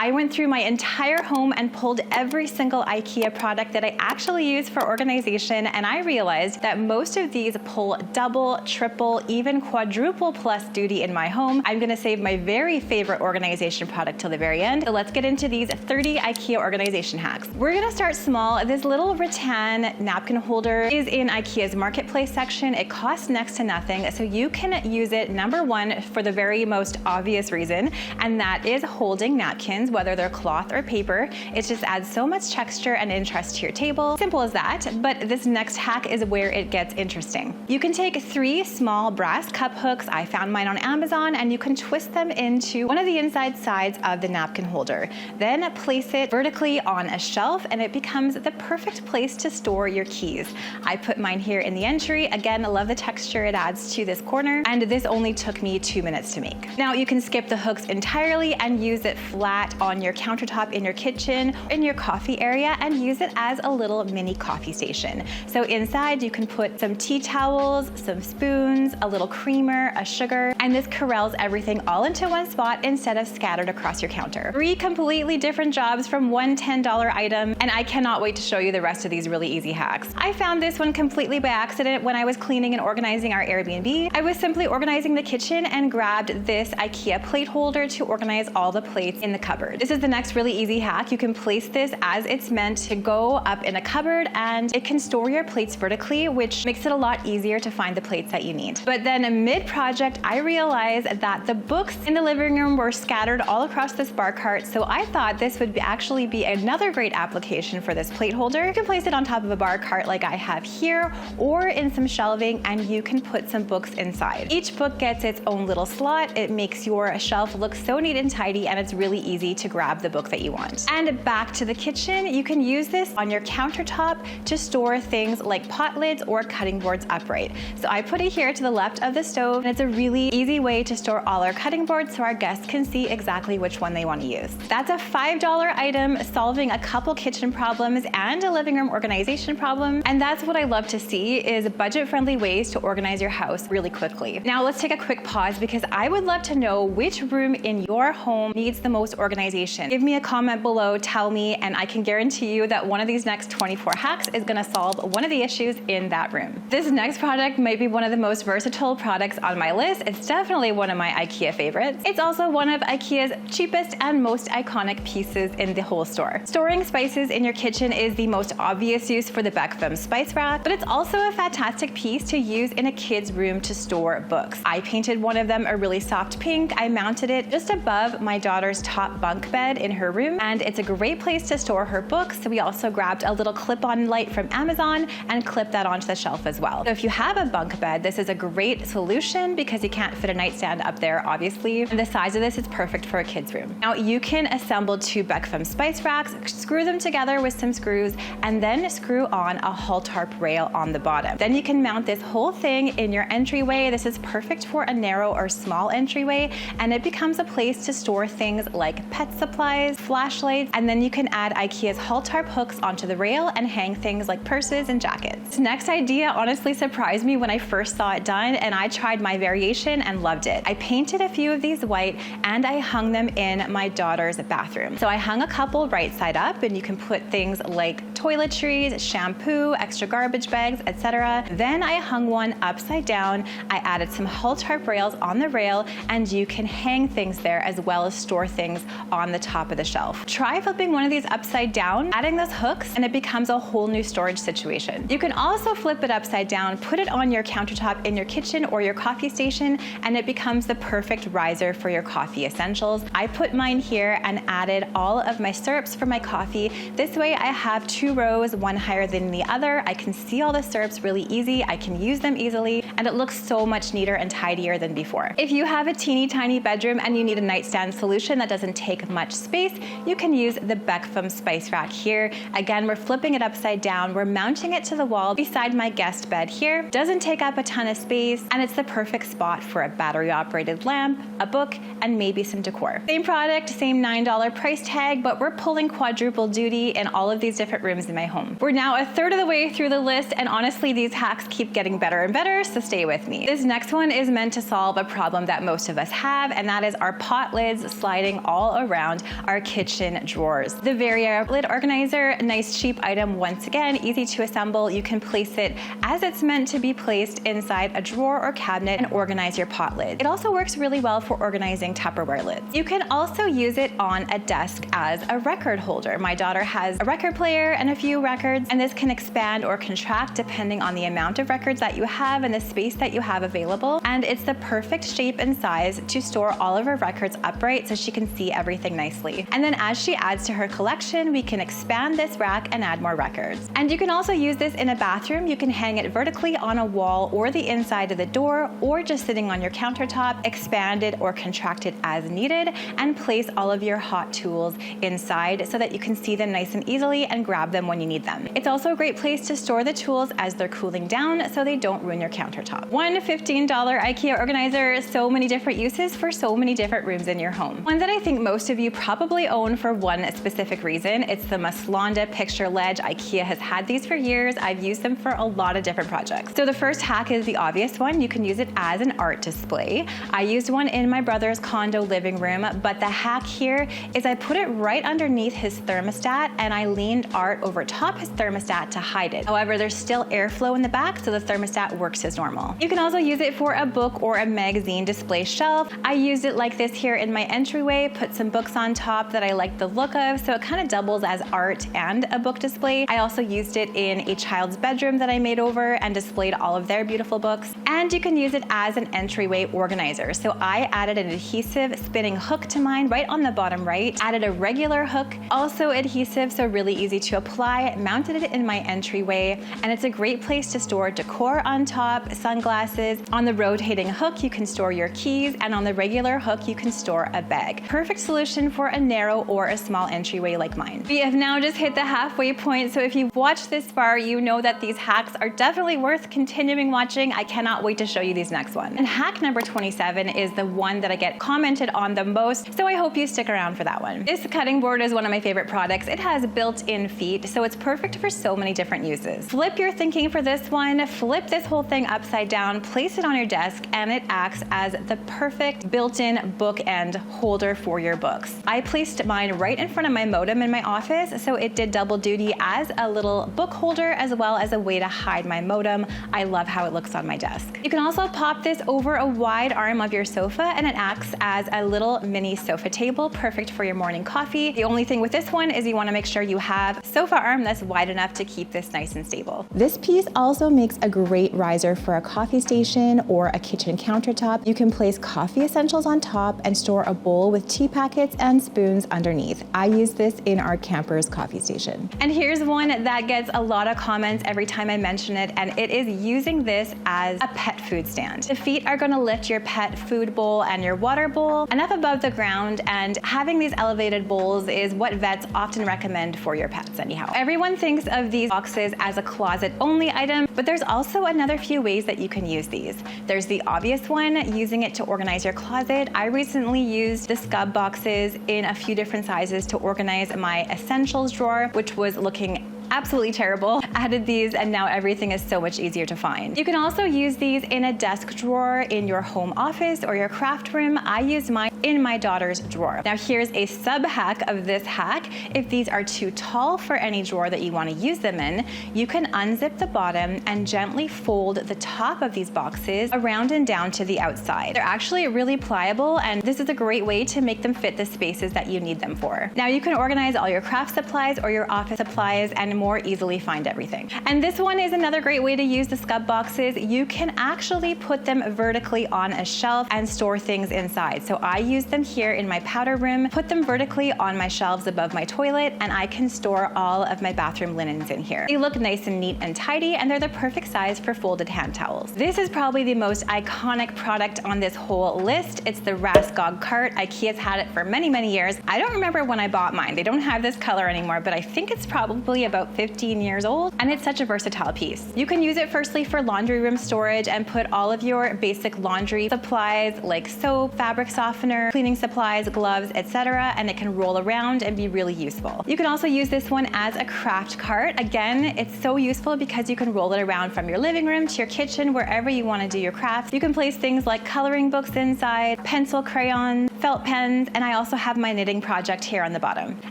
I went through my entire home and pulled every single IKEA product that I actually use for organization, and I realized that most of these pull double, triple, even quadruple plus duty in my home. I'm gonna save my very favorite organization product till the very end. So let's get into these 30 IKEA organization hacks. We're gonna start small. This little rattan napkin holder is in IKEA's marketplace section. It costs next to nothing, so you can use it, number one, for the very most obvious reason, and that is holding napkins, whether they're cloth or paper. It just adds so much texture and interest to your table. Simple as that, but this next hack is where it gets interesting. You can take 3 small brass cup hooks, I found mine on Amazon, and you can twist them into one of the inside sides of the napkin holder. Then place it vertically on a shelf, and it becomes the perfect place to store your keys. I put mine here in the entry. Again, I love the texture it adds to this corner, and this only took me 2 minutes to make. Now you can skip the hooks entirely and use it flat on your countertop in your kitchen, in your coffee area, and use it as a little mini coffee station. So inside you can put some tea towels, some spoons, a little creamer, a sugar, and this corrals everything all into one spot instead of scattered across your counter. 3 completely different jobs from one $10 item, and I cannot wait to show you the rest of these really easy hacks. I found this one completely by accident when I was cleaning and organizing our Airbnb. I was simply organizing the kitchen and grabbed this IKEA plate holder to organize all the plates in the cupboard. This is the next really easy hack. You can place this as it's meant to go up in a cupboard, and it can store your plates vertically, which makes it a lot easier to find the plates that you need. But then mid-project, I realized that the books in the living room were scattered all across this bar cart, so I thought this would actually be another great application for this plate holder. You can place it on top of a bar cart like I have here, or in some shelving, and you can put some books inside. Each book gets its own little slot. It makes your shelf look so neat and tidy, and it's really easy to grab the book that you want. And back to the kitchen, you can use this on your countertop to store things like pot lids or cutting boards upright. So I put it here to the left of the stove, and it's a really easy way to store all our cutting boards so our guests can see exactly which one they want to use. That's a $5 item solving a couple kitchen problems and a living room organization problem, and that's what I love to see, is budget-friendly ways to organize your house really quickly. Now let's take a quick pause because I would love to know which room in your home needs the most organization. Give me a comment below, tell me, and I can guarantee you that one of these next 24 hacks is gonna solve one of the issues in that room. This next product might be one of the most versatile products on my list. It's definitely one of my IKEA favorites. It's also one of IKEA's cheapest and most iconic pieces in the whole store. Storing spices in your kitchen is the most obvious use for the BEKVÄM spice rack, but it's also a fantastic piece to use in a kid's room to store books. I painted one of them a really soft pink. I mounted it just above my daughter's top bunk bed in her room, and it's a great place to store her books. So we also grabbed a little clip-on light from Amazon and clipped that onto the shelf as well. So if you have a bunk bed, this is a great solution because you can't fit a nightstand up there, obviously. And the size of this is perfect for a kid's room. Now you can assemble 2 BEKVÄM spice racks, screw them together with some screws, and then screw on a HULTARP rail on the bottom. Then you can mount this whole thing in your entryway. This is perfect for a narrow or small entryway, and it becomes a place to store things like pet supplies, flashlights, and then you can add IKEA's HULTARP hooks onto the rail and hang things like purses and jackets. This next idea honestly surprised me when I first saw it done, and I tried my variation and loved it. I painted a few of these white, and I hung them in my daughter's bathroom. So I hung a couple right side up, and you can put things like toiletries, shampoo, extra garbage bags, etc. Then I hung one upside down. I added some HULTARP rails on the rail, and you can hang things there as well as store things on the top of the shelf. Try flipping one of these upside down, adding those hooks, and it becomes a whole new storage situation. You can also flip it upside down, put it on your countertop in your kitchen or your coffee station, and it becomes the perfect riser for your coffee essentials. I put mine here and added all of my syrups for my coffee. This way I have 2 rows, one higher than the other. I can see all the syrups really easy. I can use them easily, and it looks so much neater and tidier than before. If you have a teeny tiny bedroom and you need a nightstand solution that doesn't take much space, you can use the BEKVÄM spice rack here. Again, we're flipping it upside down. We're mounting it to the wall beside my guest bed here. Doesn't take up a ton of space, and it's the perfect spot for a battery operated lamp, a book, and maybe some decor. Same product, same $9 price tag, but we're pulling quadruple duty in all of these different rooms rooms in my home. We're now a third of the way through the list, and honestly, these hacks keep getting better and better, so stay with me. This next one is meant to solve a problem that most of us have, and that is our pot lids sliding all around our kitchen drawers. The VARIERA lid organizer, nice cheap item once again, easy to assemble. You can place it as it's meant to be placed inside a drawer or cabinet and organize your pot lid. It also works really well for organizing Tupperware lids. You can also use it on a desk as a record holder. My daughter has a record player and a few records, and this can expand or contract depending on the amount of records that you have and the space that you have available. And it's the perfect shape and size to store all of her records upright so she can see everything nicely. And then as she adds to her collection, we can expand this rack and add more records. And you can also use this in a bathroom. You can hang it vertically on a wall or the inside of the door, or just sitting on your countertop, expand it or contract it as needed, and place all of your hot tools inside so that you can see them nice and easily and grab them when you need them. It's also a great place to store the tools as they're cooling down so they don't ruin your countertop. One $15 IKEA organizer, so many different uses for so many different rooms in your home. One that I think most of you probably own for one specific reason. It's the MOSSLANDA picture ledge. IKEA has had these for years. I've used them for a lot of different projects. So the first hack is the obvious one. You can use it as an art display. I used one in my brother's condo living room, but the hack here is I put it right underneath his thermostat and I leaned art over top his thermostat to hide it. However, there's still airflow in the back, so the thermostat works as normal. You can also use it for a book or a magazine display shelf. I used it like this here in my entryway, put some books on top that I like the look of, so it kind of doubles as art and a book display. I also used it in a child's bedroom that I made over and displayed all of their beautiful books. And you can use it as an entryway organizer. So I added an adhesive spinning hook to mine right on the bottom right, added a regular hook, also adhesive, so really easy to apply, mounted it in my entryway, and it's a great place to store decor on top, sunglasses. On the rotating hook, you can store your keys, and on the regular hook, you can store a bag. Perfect solution for a narrow or a small entryway like mine. We have now just hit the halfway point, so if you've watched this far, you know that these hacks are definitely worth continuing watching. I cannot wait to show you these next ones. And hack number 27 is the one that I get commented on the most, so I hope you stick around for that one. This cutting board is one of my favorite products. It has built-in feet, so it's perfect for so many different uses. Flip your thinking for this one, flip this whole thing upside down, place it on your desk, and it acts as the perfect built-in bookend holder for your books. I placed mine right in front of my modem in my office, so it did double duty as a little book holder as well as a way to hide my modem. I love how it looks on my desk. You can also pop this over a wide arm of your sofa, and it acts as a little mini sofa table, perfect for your morning coffee. The only thing with this one is you want to make sure you have a sofa arm that's wide enough to keep this nice and stable. This piece also makes a great riser for a coffee station or a kitchen countertop. You can place coffee essentials on top and store a bowl with tea packets and spoons underneath. I use this in our camper's coffee station. And here's one that gets a lot of comments every time I mention it, and it is using this as a pet food stand. The feet are going to lift your pet food bowl and your water bowl enough above the ground, and having these elevated bowls is what vets often recommend for your pets anyhow. Everyone thinks of these boxes as a closet only item, but there's also another few ways that you can use these. There's the obvious one, using it to organize your closet. I recently used the SKUBB boxes in a few different sizes to organize my essentials drawer, which was looking absolutely terrible. Added these and now everything is so much easier to find. You can also use these in a desk drawer in your home office or your craft room. I used mine in my daughter's drawer. Now here's a sub hack of this hack. If these are too tall for any drawer that you want to use them in, you can unzip the bottom and gently fold the top of these boxes around and down to the outside. They're actually really pliable, and this is a great way to make them fit the spaces that you need them for. Now you can organize all your craft supplies or your office supplies and more easily find everything. And this one is another great way to use the SKUBB boxes. You can actually put them vertically on a shelf and store things inside. So I use them here in my powder room, put them vertically on my shelves above my toilet, and I can store all of my bathroom linens in here. They look nice and neat and tidy, and they're the perfect size for folded hand towels. This is probably the most iconic product on this whole list. It's the RASKOG cart. IKEA's had it for many, many years. I don't remember when I bought mine. They don't have this color anymore, but I think it's probably about about 15 years old, and it's such a versatile piece. You can use it firstly for laundry room storage and put all of your basic laundry supplies like soap, fabric softener, cleaning supplies, gloves, etc., and it can roll around and be really useful. You can also use this one as a craft cart. Again, it's so useful because you can roll it around from your living room to your kitchen, wherever you want to do your crafts. You can place things like coloring books inside, pencil, crayons, felt pens, and I also have my knitting project here on the bottom.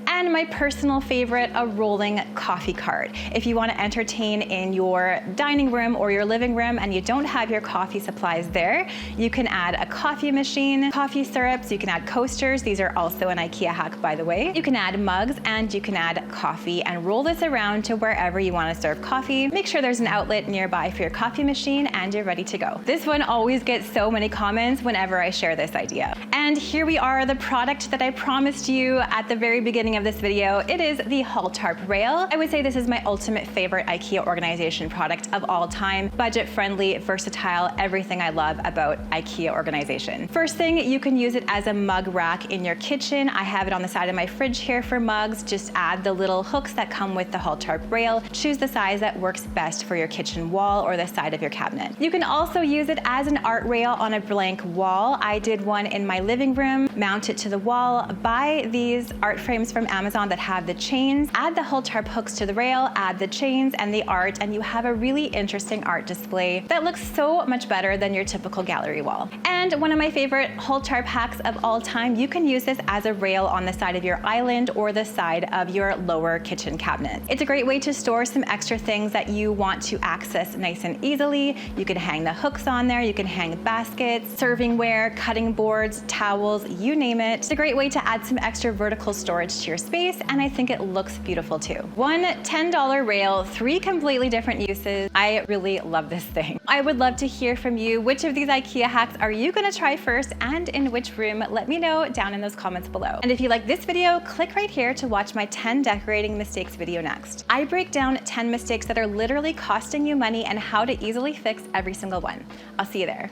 And my personal favorite, a rolling coffee cart. If you want to entertain in your dining room or your living room and you don't have your coffee supplies there, you can add a coffee machine, coffee syrups, you can add coasters. These are also an IKEA hack, by the way. You can add mugs and you can add coffee and roll this around to wherever you want to serve coffee. Make sure there's an outlet nearby for your coffee machine and you're ready to go. This one always gets so many comments whenever I share this idea. And here we are, the product that I promised you at the very beginning of this video. It is the HULTARP rail. I would say this is my ultimate favorite IKEA organization product of all time. Budget friendly, versatile, everything I love about IKEA organization. First thing, you can use it as a mug rack in your kitchen. I have it on the side of my fridge here for mugs. Just add the little hooks that come with the HULTARP rail. Choose the size that works best for your kitchen wall or the side of your cabinet. You can also use it as an art rail on a blank wall. I did one in my living room, mount it to the wall, buy these art frames from Amazon that have the chains, add the HULTARP hooks to the rail, add the chains and the art, and you have a really interesting art display that looks so much better than your typical gallery wall. And one of my favorite HULTARP hacks of all time, you can use this as a rail on the side of your island or the side of your lower kitchen cabinet. It's a great way to store some extra things that you want to access nice and easily. You can hang the hooks on there, you can hang baskets, servingware, cutting boards, towels, you name it. It's a great way to add some extra vertical storage to your space, and I think it looks beautiful too. One $10 rail, 3 completely different uses. I really love this thing. I would love to hear from you. Which of these IKEA hacks are you gonna try first, and in which room? Let me know down in those comments below. And if you like this video, click right here to watch my 10 decorating mistakes video next. I break down 10 mistakes that are literally costing you money and how to easily fix every single one. I'll see you there.